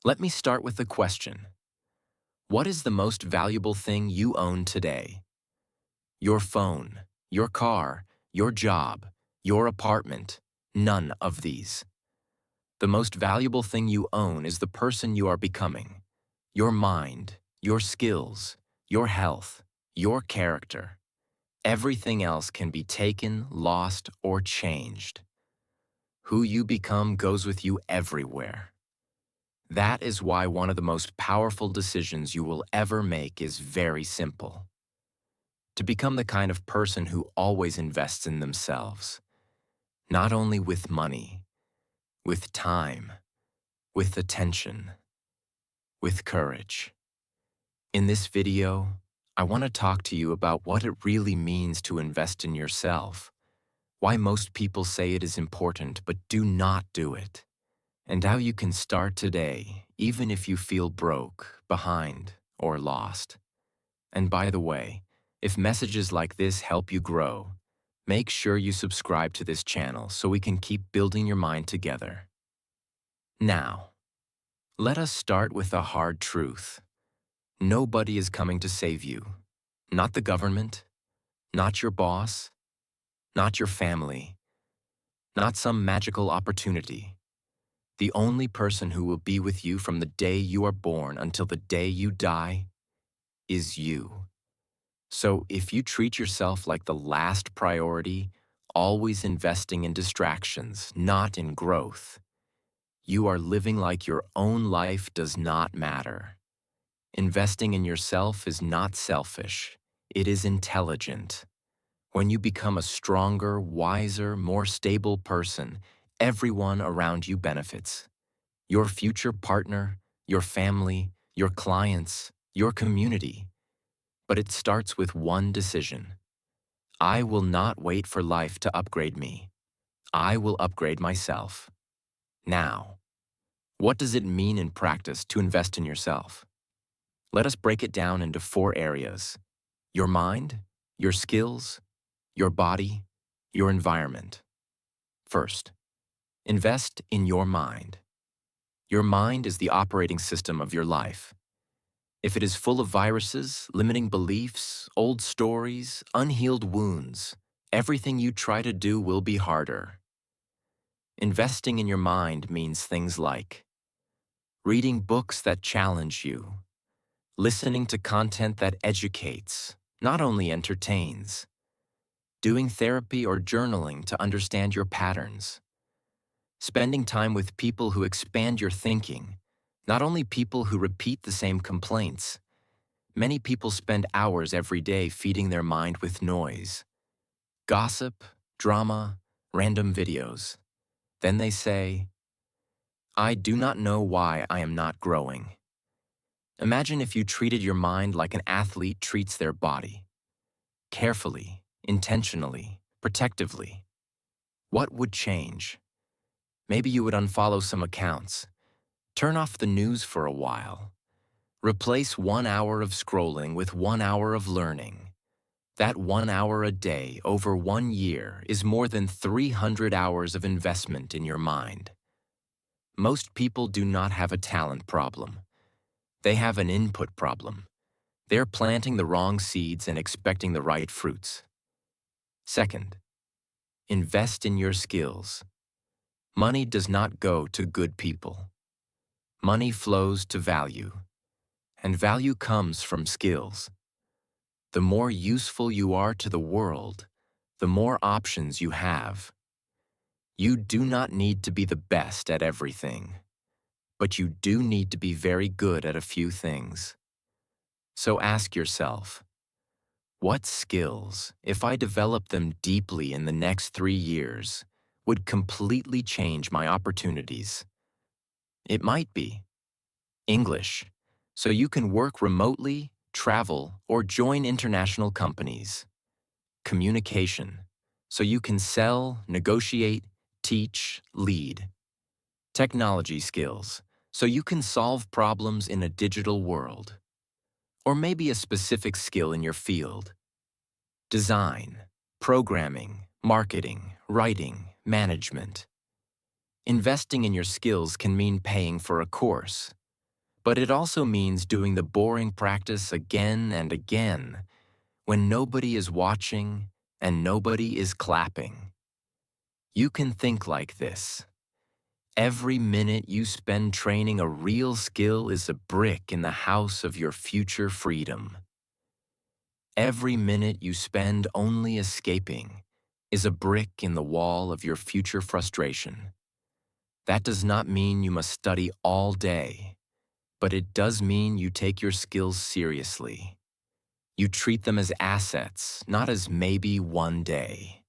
Let me start with the question. What is the most valuable thing you own today? Your phone, your car, your job, your apartment, none of these. The most valuable thing you own is the person you are becoming. Your mind, your skills, your health, your character. Everything else can be taken, lost, or changed. Who you become goes with you everywhere. That is why one of the most powerful decisions you will ever make is very simple. To become the kind of person who always invests in themselves, not only with money, with time, with attention, with courage. In this video, I want to talk to you about what it really means to invest in yourself, why most people say it is important but do not do it, and how you can start today, even if you feel broke, behind, or lost. And by the way, if messages like this help you grow, make sure you subscribe to this channel so we can keep building your mind together. Now, let us start with a hard truth. Nobody is coming to save you. Not the government, not your boss, not your family, not some magical opportunity. The only person who will be with you from the day you are born until the day you die is you. So if you treat yourself like the last priority, always investing in distractions, not in growth, you are living like your own life does not matter. Investing in yourself is not selfish, it is intelligent. When you become a stronger, wiser, more stable person, everyone around you benefits. Your future partner, your family, your clients, your community. But it starts with one decision. I will not wait for life to upgrade me. I will upgrade myself. Now, what does it mean in practice to invest in yourself? Let us break it down into 4 areas: your mind, your skills, your body, your environment. First, invest in your mind. Your mind is the operating system of your life. If it is full of viruses, limiting beliefs, old stories, unhealed wounds, everything you try to do will be harder. Investing in your mind means things like reading books that challenge you, listening to content that educates, not only entertains, doing therapy or journaling to understand your patterns, spending time with people who expand your thinking, not only people who repeat the same complaints. Many people spend hours every day feeding their mind with noise, gossip, drama, random videos. Then they say, I do not know why I am not growing. Imagine if you treated your mind like an athlete treats their body. Carefully, intentionally, protectively. What would change? Maybe you would unfollow some accounts. Turn off the news for a while. Replace 1 hour of scrolling with 1 hour of learning. That 1 hour a day over 1 year is more than 300 hours of investment in your mind. Most people do not have a talent problem. They have an input problem. They're planting the wrong seeds and expecting the right fruits. Second, invest in your skills. Money does not go to good people. Money flows to value, and value comes from skills. The more useful you are to the world, the more options you have. You do not need to be the best at everything, but you do need to be very good at a few things. So ask yourself, what skills, if I develop them deeply in the next 3 years, would completely change my opportunities? It might be English, so you can work remotely, travel, or join international companies. Communication, so you can sell, negotiate, teach, lead. Technology skills, so you can solve problems in a digital world. Or maybe a specific skill in your field. Design, programming, marketing, writing, management. Investing in your skills can mean paying for a course, But it also means doing the boring practice again and again when nobody is watching and nobody is clapping. You can think like this. Every minute you spend training a real skill is a brick in the house of your future freedom. Every minute you spend only escaping is a brick in the wall of your future frustration. That does not mean you must study all day, but it does mean you take your skills seriously. You treat them as assets, not as maybe one day.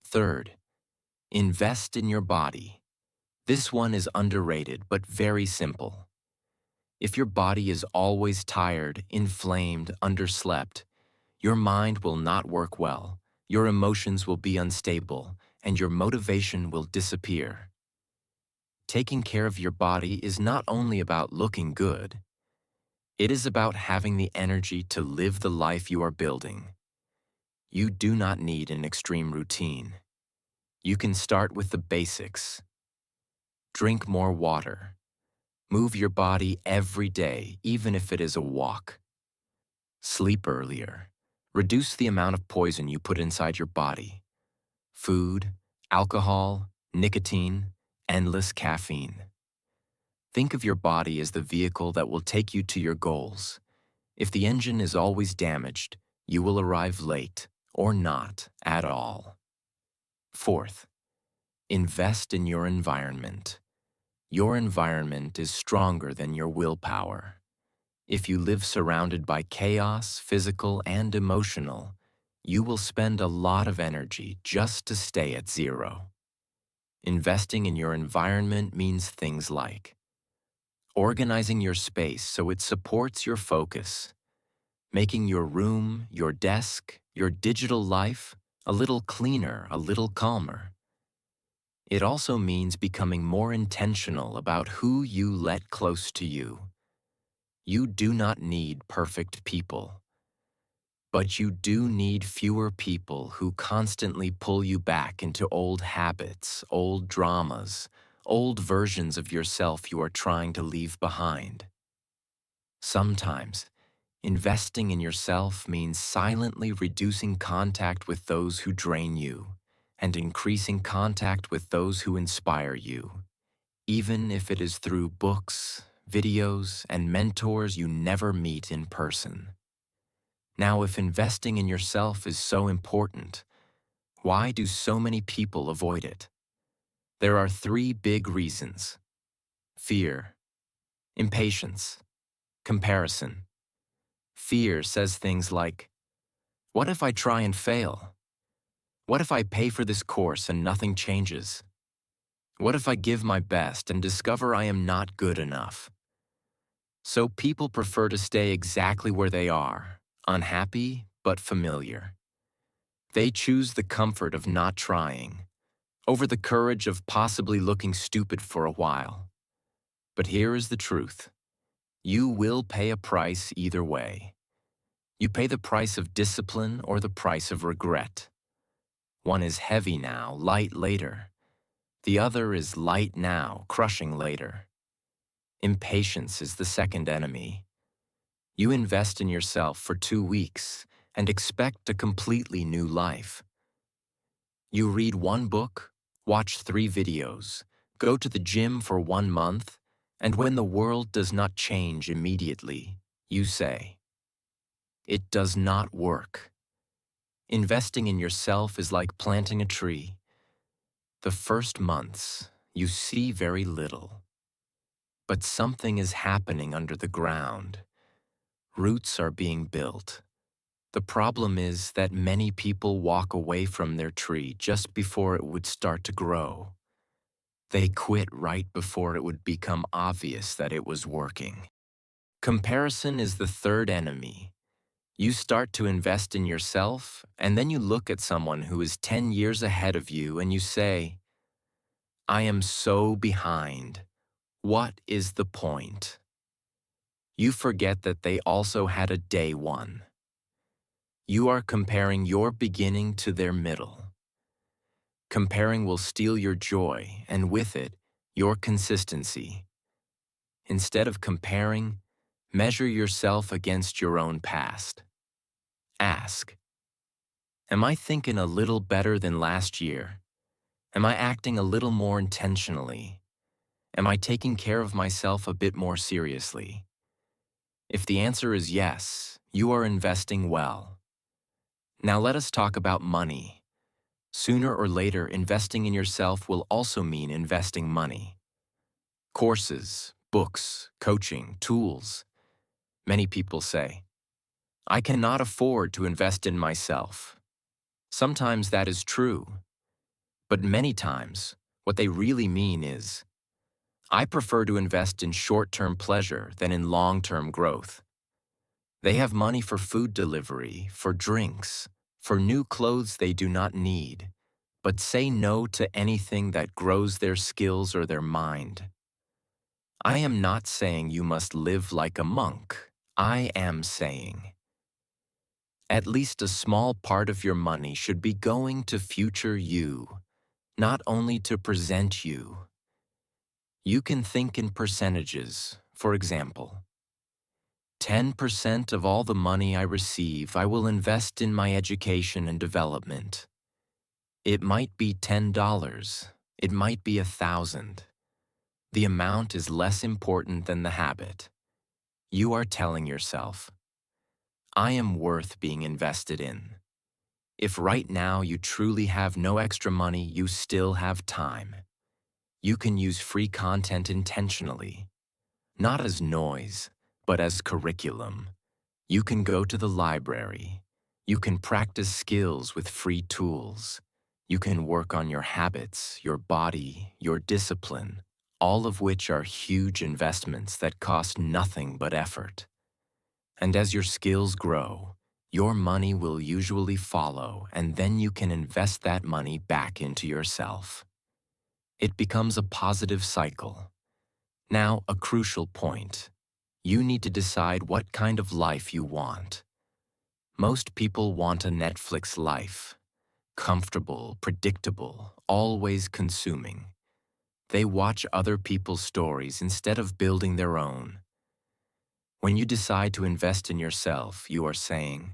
Third, invest in your body. This one is underrated but very simple. If your body is always tired, inflamed, underslept, your mind will not work well, your emotions will be unstable, and your motivation will disappear. Taking care of your body is not only about looking good, it is about having the energy to live the life you are building. You do not need an extreme routine. You can start with the basics. Drink more water. Move your body every day, even if it is a walk. Sleep earlier. Reduce the amount of poison you put inside your body. Food, alcohol, nicotine, endless caffeine. Think of your body as the vehicle that will take you to your goals. If the engine is always damaged, you will arrive late, or not at all. Fourth, invest in your environment. Your environment is stronger than your willpower. If you live surrounded by chaos, physical and emotional, you will spend a lot of energy just to stay at zero. Investing in your environment means things like organizing your space so it supports your focus, making your room, your desk, your digital life a little cleaner, a little calmer. It also means becoming more intentional about who you let close to you. You do not need perfect people, but you do need fewer people who constantly pull you back into old habits, old dramas, old versions of yourself you are trying to leave behind. Sometimes, investing in yourself means silently reducing contact with those who drain you and increasing contact with those who inspire you, even if it is through books, videos, and mentors you never meet in person. Now, if investing in yourself is so important, why do so many people avoid it? There are three big reasons: fear, impatience, comparison. Fear says things like, what if I try and fail? What if I pay for this course and nothing changes? What if I give my best and discover I am not good enough? So people prefer to stay exactly where they are, unhappy but familiar. They choose the comfort of not trying over the courage of possibly looking stupid for a while. But here is the truth. You will pay a price either way. You pay the price of discipline or the price of regret. One is heavy now, light later. The other is light now, crushing later. Impatience is the second enemy. You invest in yourself for 2 weeks and expect a completely new life. You read one book, watch 3 videos, go to the gym for 1 month, and when the world does not change immediately, you say, "It does not work." Investing in yourself is like planting a tree. The first months, you see very little. But something is happening under the ground. Roots are being built. The problem is that many people walk away from their tree just before it would start to grow. They quit right before it would become obvious that it was working. Comparison is the third enemy. You start to invest in yourself, and then you look at someone who is 10 years ahead of you and you say, I am so behind. What is the point? You forget that they also had a day one. You are comparing your beginning to their middle. Comparing will steal your joy, and with it, your consistency. Instead of comparing, measure yourself against your own past. Ask, am I thinking a little better than last year? Am I acting a little more intentionally? Am I taking care of myself a bit more seriously? If the answer is yes, you are investing well. Now let us talk about money. Sooner or later, investing in yourself will also mean investing money. Courses, books, coaching, tools. Many people say, I cannot afford to invest in myself. Sometimes that is true, but many times, what they really mean is, I prefer to invest in short-term pleasure than in long-term growth. They have money for food delivery, for drinks, for new clothes they do not need, but say no to anything that grows their skills or their mind. I am not saying you must live like a monk. I am saying at least a small part of your money should be going to future you, not only to present you. You can think in percentages. For example, 10% of all the money I receive I will invest in my education and development. It might be $10. It might be 1,000. The amount is less important than the habit. You are telling yourself, I am worth being invested in. If right now you truly have no extra money, you still have time. You can use free content intentionally, not as noise, but as curriculum. You can go to the library. You can practice skills with free tools. You can work on your habits, your body, your discipline, all of which are huge investments that cost nothing but effort. And as your skills grow, your money will usually follow, and then you can invest that money back into yourself. It becomes a positive cycle. Now, a crucial point. You need to decide what kind of life you want. Most people want a Netflix life. Comfortable, predictable, always consuming. They watch other people's stories instead of building their own. When you decide to invest in yourself, you are saying,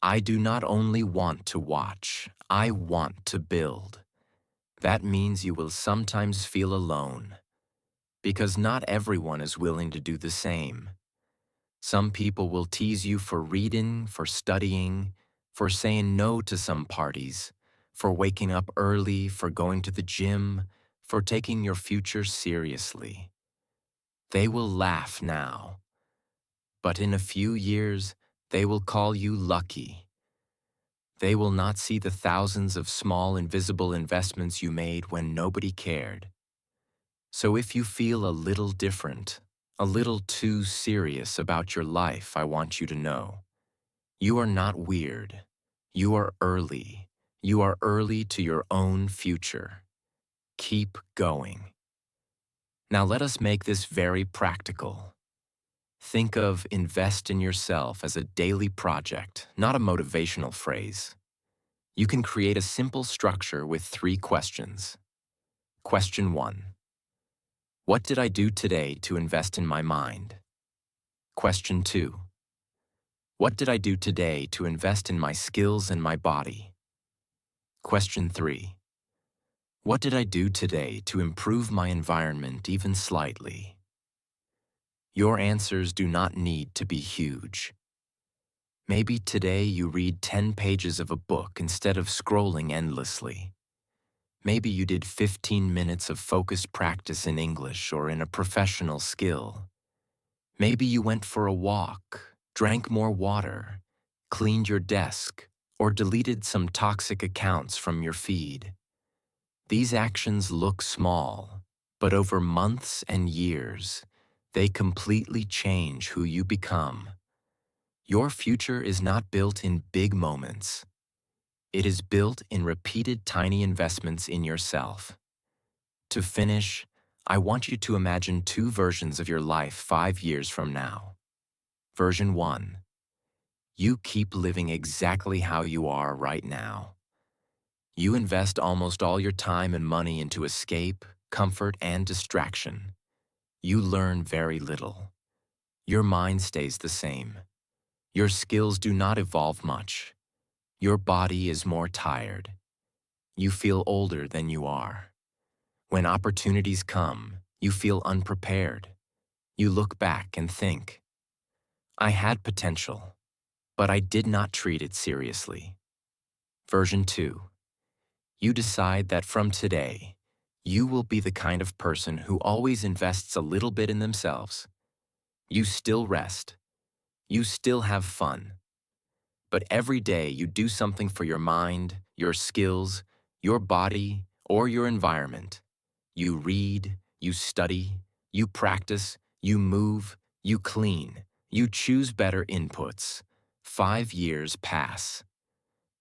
I do not only want to watch, I want to build. That means you will sometimes feel alone, because not everyone is willing to do the same. Some people will tease you for reading, for studying, for saying no to some parties, for waking up early, for going to the gym, for taking your future seriously. They will laugh now, but in a few years, they will call you lucky. They will not see the thousands of small invisible investments you made when nobody cared. So if you feel a little different, a little too serious about your life, I want you to know, you are not weird. You are early. You are early to your own future. Keep going. Now let us make this very practical. Think of invest in yourself as a daily project, not a motivational phrase. You can create a simple structure with 3 questions. Question 1. What did I do today to invest in my mind? Question 2. What did I do today to invest in my skills and my body? Question 3. What did I do today to improve my environment even slightly? Your answers do not need to be huge. Maybe today you read 10 pages of a book instead of scrolling endlessly. Maybe you did 15 minutes of focused practice in English or in a professional skill. Maybe you went for a walk, drank more water, cleaned your desk, or deleted some toxic accounts from your feed. These actions look small, but over months and years, they completely change who you become. Your future is not built in big moments. It is built in repeated tiny investments in yourself. To finish, I want you to imagine 2 versions of your life 5 years from now. Version 1. You keep living exactly how you are right now. You invest almost all your time and money into escape, comfort, and distraction. you learn very little. Your mind stays the same. Your skills do not evolve much. Your body is more tired. You feel older than you are. When opportunities come, you feel unprepared. You look back and think, I had potential, but I did not treat it seriously. Version 2. You decide that from today, you will be the kind of person who always invests a little bit in themselves. You still rest. You still have fun. But every day you do something for your mind, your skills, your body, or your environment. You read, you study, you practice, you move, you clean, you choose better inputs. 5 years pass.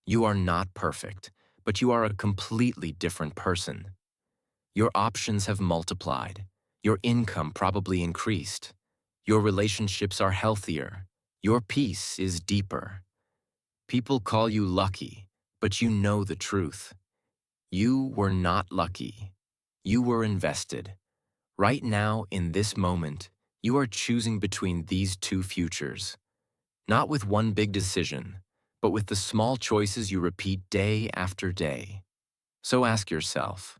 You are not perfect, but you are a completely different person. Your options have multiplied. Your income probably increased. Your relationships are healthier. Your peace is deeper. People call you lucky, but you know the truth. You were not lucky. You were invested. Right now, in this moment, you are choosing between these two futures. Not with one big decision, but with the small choices you repeat day after day. So ask yourself,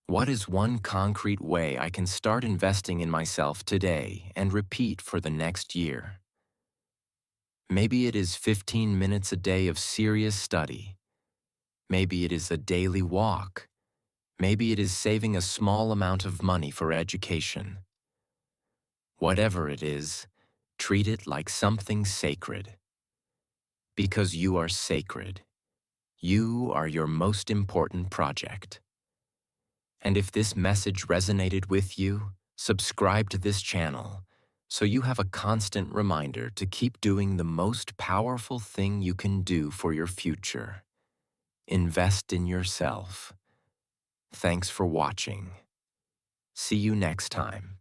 what is one concrete way I can start investing in myself today and repeat for the next year? Maybe it is 15 minutes a day of serious study. Maybe it is a daily walk. Maybe it is saving a small amount of money for education. Whatever it is, treat it like something sacred. Because you are sacred. You are your most important project. And if this message resonated with you, subscribe to this channel so you have a constant reminder to keep doing the most powerful thing you can do for your future. Invest in yourself. Thanks for watching. See you next time.